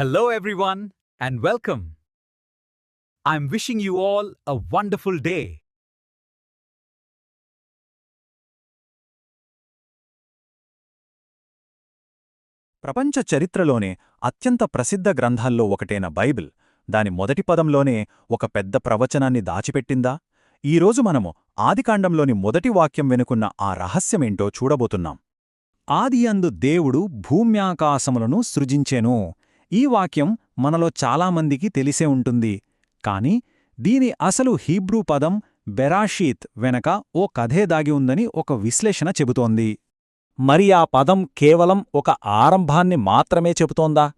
Hello, everyone, and welcome. I'm wishing you all a wonderful day. ప్రపంచ చరిత్రలోనే అత్యంత ప్రసిద్ధ గ్రంథాల్లో ఒకటైన బైబిల్ దాని మొదటి పదంలోనే ఒక పెద్ద ప్రవచనాన్ని దాచిపెట్టిందా? ఈరోజు మనము ఆదికాండంలోని మొదటి వాక్యం వెనుకున్న ఆ రహస్యమేంటో చూడబోతున్నాం. ఆదియందు దేవుడు భూమ్యాకాశములను సృజించెను. ఈ వాక్యం మనలో చాలామందికి తెలిసే ఉంటుంది. కాని దీని అసలు హీబ్రూ పదం బెరాషీత్ వెనక ఓ కథే దాగి ఉందని ఒక విశ్లేషణ చెబుతోంది. మరి ఆ పదం కేవలం ఒక ఆరంభాన్ని మాత్రమే చెబుతోందా?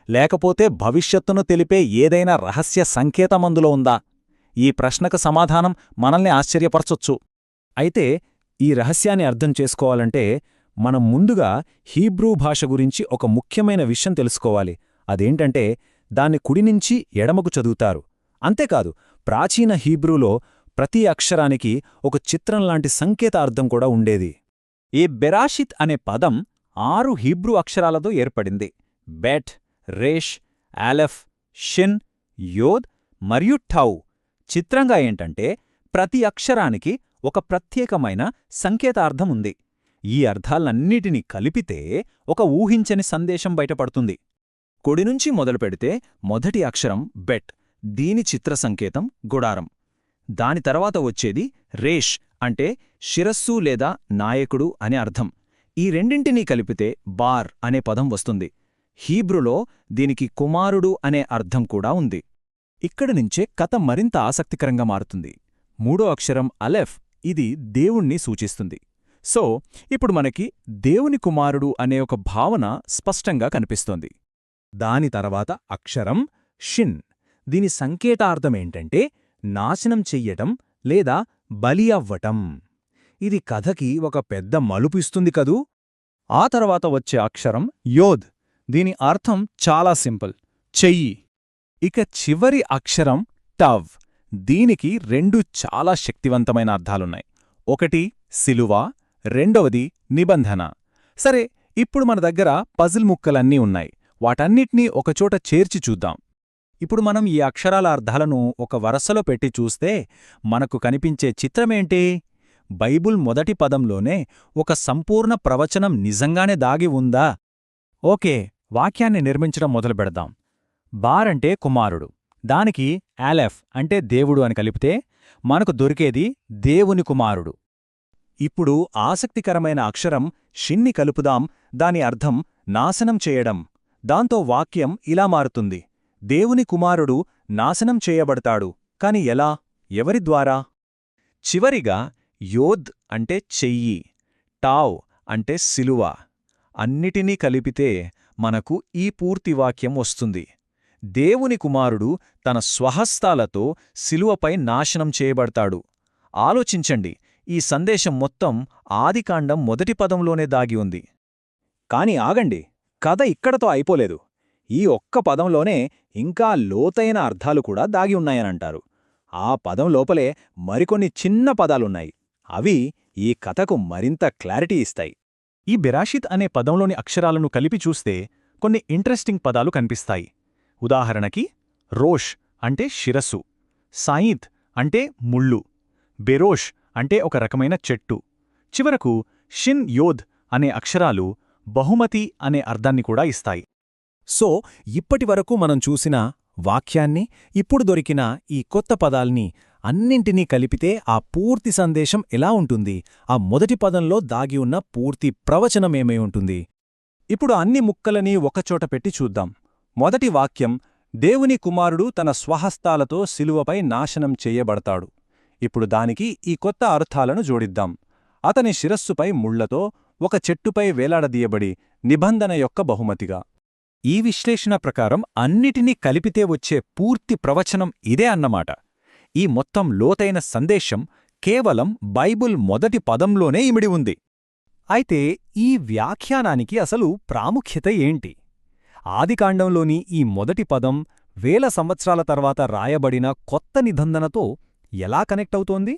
లేకపోతే భవిష్యత్తును తెలిపే ఏదైనా రహస్య సంకేతమందులో ఉందా? ఈ ప్రశ్నకు సమాధానం మనల్ని ఆశ్చర్యపరచొచ్చు. అయితే ఈ రహస్యాన్ని అర్థం చేసుకోవాలంటే మనం ముందుగా హీబ్రూ భాష గురించి ఒక ముఖ్యమైన విషయం తెలుసుకోవాలి. అదేంటంటే దాన్ని కుడినుంచి ఎడమకు చదువుతారు. అంతేకాదు, ప్రాచీన హీబ్రూలో ప్రతి అక్షరానికి ఒక చిత్రంలాంటి సంకేత అర్థం కూడా ఉండేది. ఈ బెరాషిత్ అనే పదం 6 హీబ్రూ అక్షరాలతో ఏర్పడింది. బెట్, రేష్, ఆలెఫ్, షిన్, యోద్ మరియు టౌ. చిత్రంగా ఏంటంటే ప్రతి అక్షరానికి ఒక ప్రత్యేకమైన సంకేతార్థం ఉంది. ఈ అర్థాలన్నిటినీ కలిపితే ఒక ఊహించని సందేశం బయటపడుతుంది. కుడినుంచి మొదలుపెడితే మొదటి అక్షరం బెట్, దీని చిత్ర సంకేతం గుడారం. దాని తర్వాత వచ్చేది రేష్, అంటే శిరస్సు లేదా నాయకుడు అనే అర్థం. ఈ రెండింటినీ కలిపితే బార్ అనే పదం వస్తుంది. హీబ్రులో దీనికి కుమారుడు అనే అర్థం కూడా ఉంది. ఇక్కడి నుంచే కథ మరింత ఆసక్తికరంగా మారుతుంది. మూడో అక్షరం అలెఫ్, ఇది దేవుణ్ణి సూచిస్తుంది. సో ఇప్పుడు మనకి దేవుని కుమారుడు అనే ఒక భావన స్పష్టంగా కనిపిస్తోంది. దాని తర్వాత అక్షరం షిన్, దీని సంకేతార్థమేంటంటే నాశనం చెయ్యటం లేదా బలి అవ్వటం. ఇది కథకి ఒక పెద్ద మలుపు ఇస్తుంది కదూ. ఆ తర్వాత వచ్చే అక్షరం యోద్, దీని అర్థం చాలా సింపుల్, చెయ్యి. ఇక చివరి అక్షరం టవ్, దీనికి 2 చాలా శక్తివంతమైన అర్థాలున్నాయి. ఒకటి శిలువ, రెండవది నిబంధన. సరే, ఇప్పుడు మన దగ్గర పజిల్ ముక్కలన్నీ ఉన్నాయి. వాటన్నిటినీ ఒకచోట చేర్చి చూద్దాం. ఇప్పుడు మనం ఈ అక్షరాల అర్థాలను ఒక వరసలో పెట్టి చూస్తే మనకు కనిపించే చిత్రమేంటి? బైబుల్ మొదటి పదంలోనే ఒక సంపూర్ణ ప్రవచనం నిజంగానే దాగి ఉందా? ఓకే, వాక్యాన్ని నిర్మించడం మొదలుపెడదాం. బార్ అంటే కుమారుడు, దానికి ఆలెఫ్ అంటే దేవుడు అని కలిపితే మనకు దొరికేది దేవుని కుమారుడు. ఇప్పుడు ఆసక్తికరమైన అక్షరం షిన్ని కలుపుదాం. దాని అర్థం నాశనం చేయడం. దాంతో వాక్యం ఇలా మారుతుంది: దేవుని కుమారుడు నాశనం చేయబడతాడు. కాని ఎలా? ఎవరి ద్వారా? చివరిగా యోద్ అంటే చెయ్యి, టావ్ అంటే శిలువ. అన్నిటినీ కలిపితే మనకు ఈ పూర్తి వాక్యం వస్తుంది. దేవుని కుమారుడు తన స్వహస్తాలతో శిలువపై నాశనం చేయబడతాడు. ఆలోచించండి, ఈ సందేశం మొత్తం ఆదికాండం మొదటి పదంలోనే దాగి ఉంది. కాని ఆగండి, కథ ఇక్కడతో అయిపోలేదు. ఈ ఒక్క పదంలోనే ఇంకా లోతైన అర్థాలు కూడా దాగి ఉన్నాయనంటారు. ఆ పదం లోపలే మరికొన్ని చిన్న పదాలున్నాయి. అవి ఈ కథకు మరింత క్లారిటీ ఇస్తాయి. ఈ బెరాషిత్ అనే పదంలోని అక్షరాలను కలిపి చూస్తే కొన్ని ఇంట్రెస్టింగ్ పదాలు కనిపిస్తాయి. ఉదాహరణకి రోష్ అంటే శిరస్సు, సాయిత్ అంటే ముళ్ళు, బెరోష్ అంటే ఒక రకమైన చెట్టు. చివరకు షిన్ యోద్ అనే అక్షరాలు బహుమతి అనే అర్థాన్ని కూడా ఇస్తాయి. సో ఇప్పటివరకు మనం చూసిన వాక్యాన్ని, ఇప్పుడు దొరికిన ఈ కొత్త పదాల్ని అన్నింటినీ కలిపితే ఆ పూర్తి సందేశం ఎలా ఉంటుంది? ఆ మొదటి పదంలో దాగి ఉన్న పూర్తి ప్రవచనమేమై ఉంటుంది? ఇప్పుడు అన్ని ముక్కలని ఒకచోట పెట్టి చూద్దాం. మొదటి వాక్యం, దేవుని కుమారుడు తన స్వహస్తాలతో శిలువపై నాశనం చెయ్యబడతాడు. ఇప్పుడు దానికి ఈ కొత్త అర్థాలను జోడిద్దాం. అతని శిరస్సుపై ముళ్లతో, ఒక చెట్టుపై వేలాడదీయబడి నిబంధన యొక్క బహుమతిగా. ఈ విశ్లేషణ ప్రకారం అన్నిటినీ కలిపితే వచ్చే పూర్తి ప్రవచనం ఇదే అన్నమాట. ఈ మొత్తం లోతైన సందేశం కేవలం బైబుల్ మొదటి పదంలోనే ఇమిడి ఉంది. అయితే ఈ వ్యాఖ్యానానికి అసలు ప్రాముఖ్యత ఏంటి? ఆదికాండంలోని ఈ మొదటి పదం 1000 సంవత్సరాల తర్వాత రాయబడిన కొత్త నిబంధనతో ఎలా కనెక్ట్ అవుతోంది?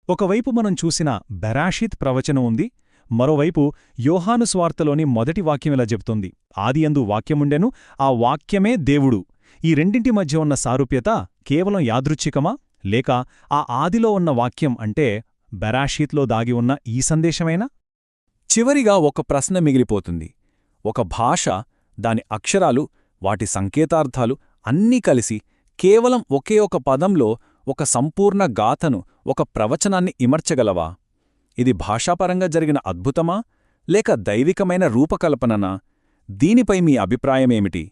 ఒకవైపు మనం చూసిన బెరాషిత్ ప్రవచనం ఉంది, మరోవైపు యోహాను స్వార్తలోని మొదటి వాక్యం ఇలా చెబుతోంది, ఆదియందు వాక్యముండెను, ఆ వాక్యమే దేవుడు. ఈ రెండింటి మధ్య ఉన్న సారూప్యత కేవలం యాదృచ్ఛికమా, లేక ఆ ఆదిలో ఉన్న వాక్యం అంటే బెరాషీత్లో దాగి ఉన్న ఈ సందేశమేనా? చివరిగా ఒక ప్రశ్న మిగిలిపోతుంది. ఒక భాష, దాని అక్షరాలు, వాటి సంకేతార్థాలు అన్నీ కలిసి కేవలం ఒకే ఒక పదంలో ఒక సంపూర్ణ గాథను, ఒక ప్రవచనాన్ని ఇమర్చగలవా? ఇది భాషాపరంగా జరిగిన అద్భుతమా, లేక దైవికమైన రూపకల్పననా? దీనిపై మీ అభిప్రాయమేమిటి?